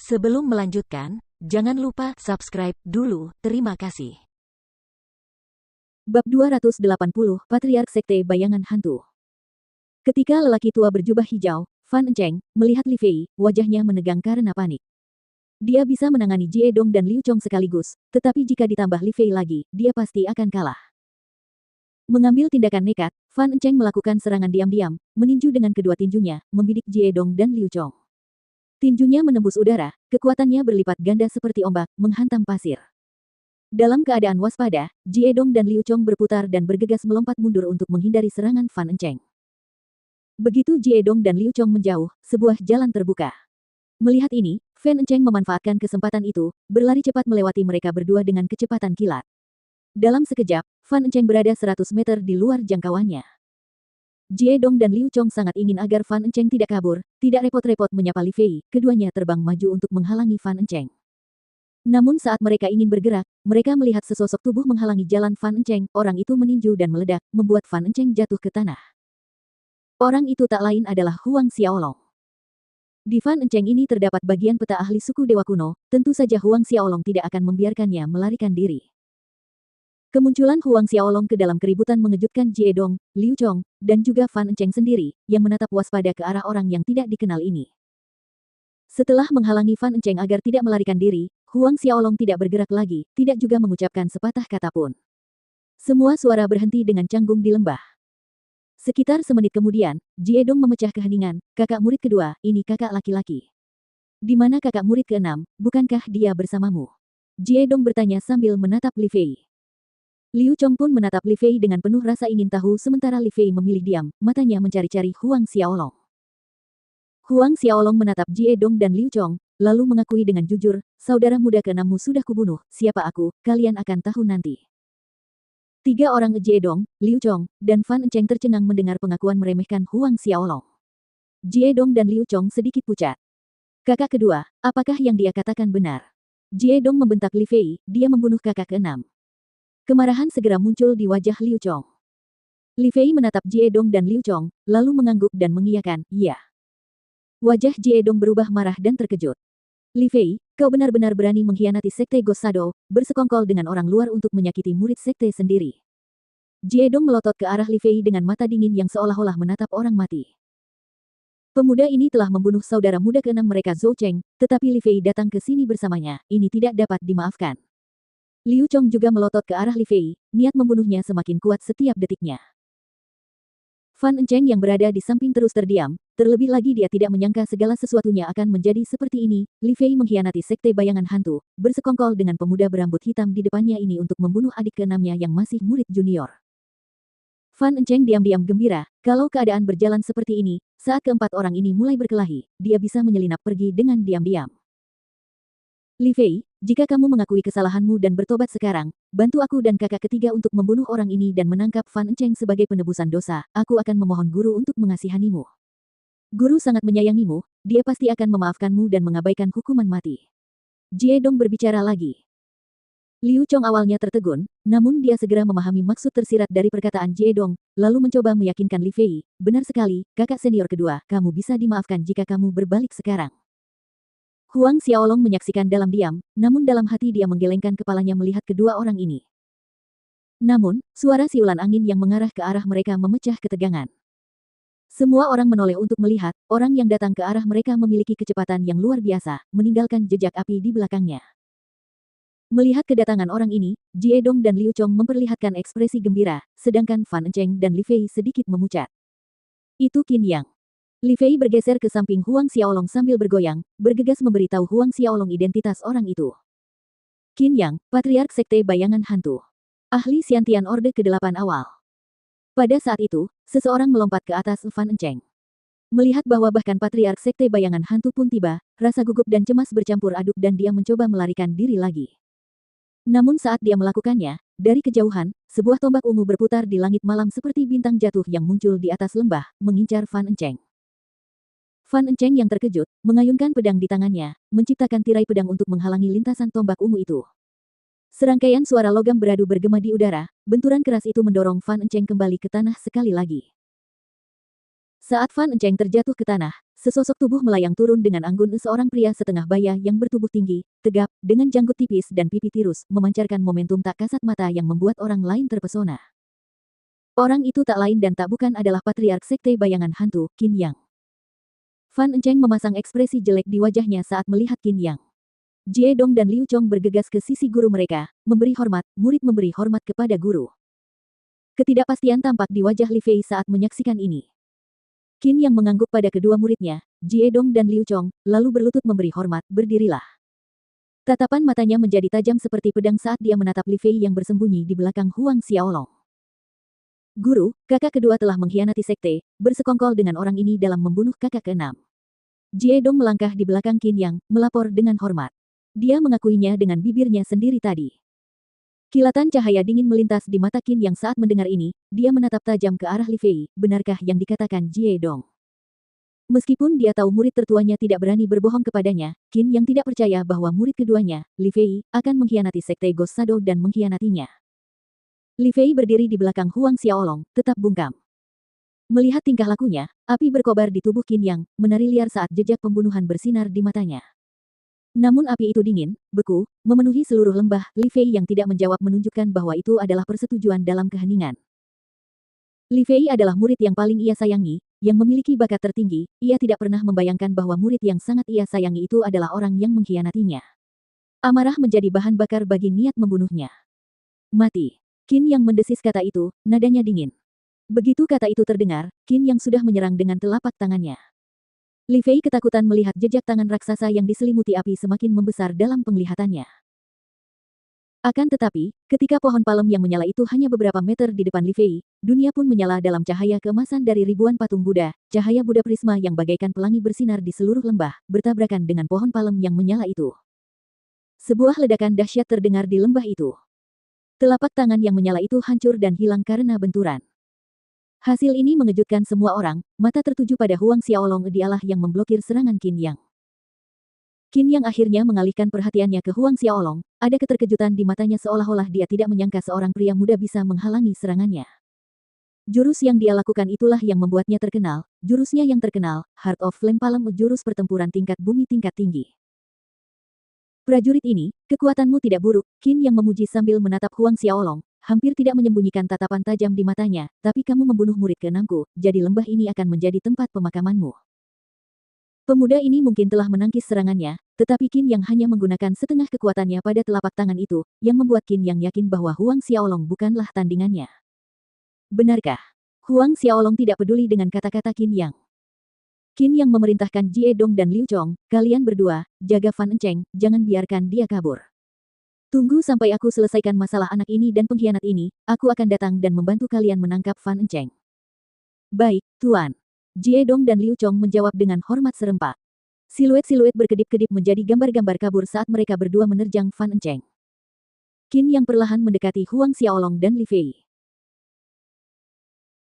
Sebelum melanjutkan, jangan lupa subscribe dulu. Terima kasih. Bab 280, Patriark Sekte Bayangan Hantu. Ketika lelaki tua berjubah hijau, Fan Encheng, melihat Li Fei, wajahnya menegang karena panik. Dia bisa menangani Jie Dong dan Liu Chong sekaligus, tetapi jika ditambah Li Fei lagi, dia pasti akan kalah. Mengambil tindakan nekat, Fan Encheng melakukan serangan diam-diam, meninju dengan kedua tinjunya, membidik Jie Dong dan Liu Chong. Tinjunya menembus udara, kekuatannya berlipat ganda seperti ombak, menghantam pasir. Dalam keadaan waspada, Jie Dong dan Liu Chong berputar dan bergegas melompat mundur untuk menghindari serangan Fan Encheng. Begitu Jie Dong dan Liu Chong menjauh, sebuah jalan terbuka. Melihat ini, Fan Encheng memanfaatkan kesempatan itu, berlari cepat melewati mereka berdua dengan kecepatan kilat. Dalam sekejap, Fan Encheng berada 100 meter di luar jangkauannya. Jie Dong dan Liu Chong sangat ingin agar Fan Encheng tidak kabur, tidak repot-repot menyapa Li Fei, keduanya terbang maju untuk menghalangi Fan Encheng. Namun saat mereka ingin bergerak, mereka melihat sesosok tubuh menghalangi jalan Fan Encheng, orang itu meninju dan meledak, membuat Fan Encheng jatuh ke tanah. Orang itu tak lain adalah Huang Xiaolong. Di Fan Encheng ini terdapat bagian peta ahli suku Dewa Kuno, tentu saja Huang Xiaolong tidak akan membiarkannya melarikan diri. Kemunculan Huang Xiaolong ke dalam keributan mengejutkan Jie Dong, Liu Chong, dan juga Fan Encheng sendiri, yang menatap waspada ke arah orang yang tidak dikenal ini. Setelah menghalangi Fan Encheng agar tidak melarikan diri, Huang Xiaolong tidak bergerak lagi, tidak juga mengucapkan sepatah kata pun. Semua suara berhenti dengan canggung di lembah. Sekitar semenit kemudian, Jie Dong memecah keheningan, kakak murid kedua, ini kakak laki-laki. Di mana kakak murid keenam, bukankah dia bersamamu? Jie Dong bertanya sambil menatap Li Fei. Liu Chong pun menatap Li Fei dengan penuh rasa ingin tahu sementara Li Fei memilih diam, matanya mencari-cari Huang Xiaolong. Huang Xiaolong menatap Jie Dong dan Liu Chong, lalu mengakui dengan jujur, saudara muda keenammu sudah kubunuh, siapa aku, kalian akan tahu nanti. Tiga orang Jie Dong, Liu Chong, dan Fan Encheng tercengang mendengar pengakuan meremehkan Huang Xiaolong. Jie Dong dan Liu Chong sedikit pucat. Kakak kedua, apakah yang dia katakan benar? Jie Dong membentak Li Fei, dia membunuh kakak keenam. Kemarahan segera muncul di wajah Liu Chong. Li Fei menatap Jie Dong dan Liu Chong, lalu mengangguk dan mengiyakan, iya. Wajah Jie Dong berubah marah dan terkejut. Li Fei, kau benar-benar berani mengkhianati Sekte Ghost Shadow, bersekongkol dengan orang luar untuk menyakiti murid Sekte sendiri. Jie Dong melotot ke arah Li Fei dengan mata dingin yang seolah-olah menatap orang mati. Pemuda ini telah membunuh saudara muda keenam mereka Zhou Cheng, tetapi Li Fei datang ke sini bersamanya, ini tidak dapat dimaafkan. Liu Chong juga melotot ke arah Li Fei, niat membunuhnya semakin kuat setiap detiknya. Fan Encheng yang berada di samping terus terdiam, terlebih lagi dia tidak menyangka segala sesuatunya akan menjadi seperti ini, Li Fei mengkhianati Sekte Bayangan Hantu, bersekongkol dengan pemuda berambut hitam di depannya ini untuk membunuh adik keenamnya yang masih murid junior. Fan Encheng diam-diam gembira, kalau keadaan berjalan seperti ini, saat keempat orang ini mulai berkelahi, dia bisa menyelinap pergi dengan diam-diam. Li Fei, jika kamu mengakui kesalahanmu dan bertobat sekarang, bantu aku dan kakak ketiga untuk membunuh orang ini dan menangkap Fan Encheng sebagai penebusan dosa, aku akan memohon guru untuk mengasihanimu. Guru sangat menyayangimu, dia pasti akan memaafkanmu dan mengabaikan hukuman mati. Jie Dong berbicara lagi. Liu Chong awalnya tertegun, namun dia segera memahami maksud tersirat dari perkataan Jie Dong, lalu mencoba meyakinkan Li Fei, benar sekali, kakak senior kedua, kamu bisa dimaafkan jika kamu berbalik sekarang. Huang Xiaolong menyaksikan dalam diam, namun dalam hati dia menggelengkan kepalanya melihat kedua orang ini. Namun, suara siulan angin yang mengarah ke arah mereka memecah ketegangan. Semua orang menoleh untuk melihat, orang yang datang ke arah mereka memiliki kecepatan yang luar biasa, meninggalkan jejak api di belakangnya. Melihat kedatangan orang ini, Jie Dong dan Liu Chong memperlihatkan ekspresi gembira, sedangkan Fan Encheng dan Li Fei sedikit memucat. Itu Qin Yang. Li Fei bergeser ke samping Huang Xiaolong sambil bergoyang, bergegas memberitahu Huang Xiaolong identitas orang itu. Qin Yang, Patriark Sekte Bayangan Hantu. Ahli Xiantian Orde ke-8 awal. Pada saat itu, seseorang melompat ke atas Fan Encheng. Melihat bahwa bahkan Patriark Sekte Bayangan Hantu pun tiba, rasa gugup dan cemas bercampur aduk dan dia mencoba melarikan diri lagi. Namun saat dia melakukannya, dari kejauhan, sebuah tombak ungu berputar di langit malam seperti bintang jatuh yang muncul di atas lembah, mengincar Fan Encheng. Fan Encheng yang terkejut, mengayunkan pedang di tangannya, menciptakan tirai pedang untuk menghalangi lintasan tombak ungu itu. Serangkaian suara logam beradu bergema di udara, benturan keras itu mendorong Fan Encheng kembali ke tanah sekali lagi. Saat Fan Encheng terjatuh ke tanah, sesosok tubuh melayang turun dengan anggun seorang pria setengah baya yang bertubuh tinggi, tegap, dengan janggut tipis dan pipi tirus, memancarkan momentum tak kasat mata yang membuat orang lain terpesona. Orang itu tak lain dan tak bukan adalah patriark sekte bayangan hantu, Qin Yang. Fan Enceng memasang ekspresi jelek di wajahnya saat melihat Qin Yang. Jie Dong dan Liu Chong bergegas ke sisi guru mereka, memberi hormat, murid memberi hormat kepada guru. Ketidakpastian tampak di wajah Li Fei saat menyaksikan ini. Qin Yang mengangguk pada kedua muridnya, Jie Dong dan Liu Chong, lalu berlutut memberi hormat, berdirilah. Tatapan matanya menjadi tajam seperti pedang saat dia menatap Li Fei yang bersembunyi di belakang Huang Xiaolong. Guru, kakak kedua telah mengkhianati sekte, bersekongkol dengan orang ini dalam membunuh kakak keenam. Jie Dong melangkah di belakang Qin Yang, melapor dengan hormat. Dia mengakuinya dengan bibirnya sendiri tadi. Kilatan cahaya dingin melintas di mata Qin Yang saat mendengar ini, dia menatap tajam ke arah Li Fei, benarkah yang dikatakan Jie Dong? Meskipun dia tahu murid tertuanya tidak berani berbohong kepadanya, Qin Yang tidak percaya bahwa murid keduanya, Li Fei, akan mengkhianati sekte Ghost Shadow dan mengkhianatinya. Li Fei berdiri di belakang Huang Xiaolong, tetap bungkam. Melihat tingkah lakunya, api berkobar di tubuh Qin Yang, menari liar saat jejak pembunuhan bersinar di matanya. Namun api itu dingin, beku, memenuhi seluruh lembah. Li Fei yang tidak menjawab menunjukkan bahwa itu adalah persetujuan dalam keheningan. Li Fei adalah murid yang paling ia sayangi, yang memiliki bakat tertinggi, ia tidak pernah membayangkan bahwa murid yang sangat ia sayangi itu adalah orang yang mengkhianatinya. Amarah menjadi bahan bakar bagi niat membunuhnya. Mati. Qin Yang mendesis kata itu, nadanya dingin. Begitu kata itu terdengar, Qin Yang sudah menyerang dengan telapak tangannya. Li Fei ketakutan melihat jejak tangan raksasa yang diselimuti api semakin membesar dalam penglihatannya. Akan tetapi, ketika pohon palem yang menyala itu hanya beberapa meter di depan Li Fei, dunia pun menyala dalam cahaya keemasan dari ribuan patung Buddha, cahaya Buddha prisma yang bagaikan pelangi bersinar di seluruh lembah, bertabrakan dengan pohon palem yang menyala itu. Sebuah ledakan dahsyat terdengar di lembah itu. Telapak tangan yang menyala itu hancur dan hilang karena benturan. Hasil ini mengejutkan semua orang, mata tertuju pada Huang Xiaolong, dialah yang memblokir serangan Qin Yang. Qin Yang akhirnya mengalihkan perhatiannya ke Huang Xiaolong, ada keterkejutan di matanya seolah-olah dia tidak menyangka seorang pria muda bisa menghalangi serangannya. Jurus yang dia lakukan itulah yang membuatnya terkenal, jurusnya yang terkenal, Heart of Flame Palem, jurus pertempuran tingkat bumi tingkat tinggi. Prajurit ini, kekuatanmu tidak buruk, Qin Yang memuji sambil menatap Huang Xiaolong. Hampir tidak menyembunyikan tatapan tajam di matanya, tapi kamu membunuh murid keenamku, jadi lembah ini akan menjadi tempat pemakamanmu. Pemuda ini mungkin telah menangkis serangannya, tetapi Qin Yang hanya menggunakan setengah kekuatannya pada telapak tangan itu, yang membuat Qin Yang yakin bahwa Huang Xiaolong bukanlah tandingannya. Benarkah? Huang Xiaolong tidak peduli dengan kata-kata Qin Yang. Qin Yang memerintahkan Jie Dong dan Liu Chong, kalian berdua, jaga Fan Enceng, jangan biarkan dia kabur. Tunggu sampai aku selesaikan masalah anak ini dan pengkhianat ini, aku akan datang dan membantu kalian menangkap Fan Enceng. Baik, Tuan. Jie Dong dan Liu Chong menjawab dengan hormat serempak. Siluet-siluet berkedip-kedip menjadi gambar-gambar kabur saat mereka berdua menerjang Fan Enceng. Qin Yang perlahan mendekati Huang Xiaolong dan Li Fei.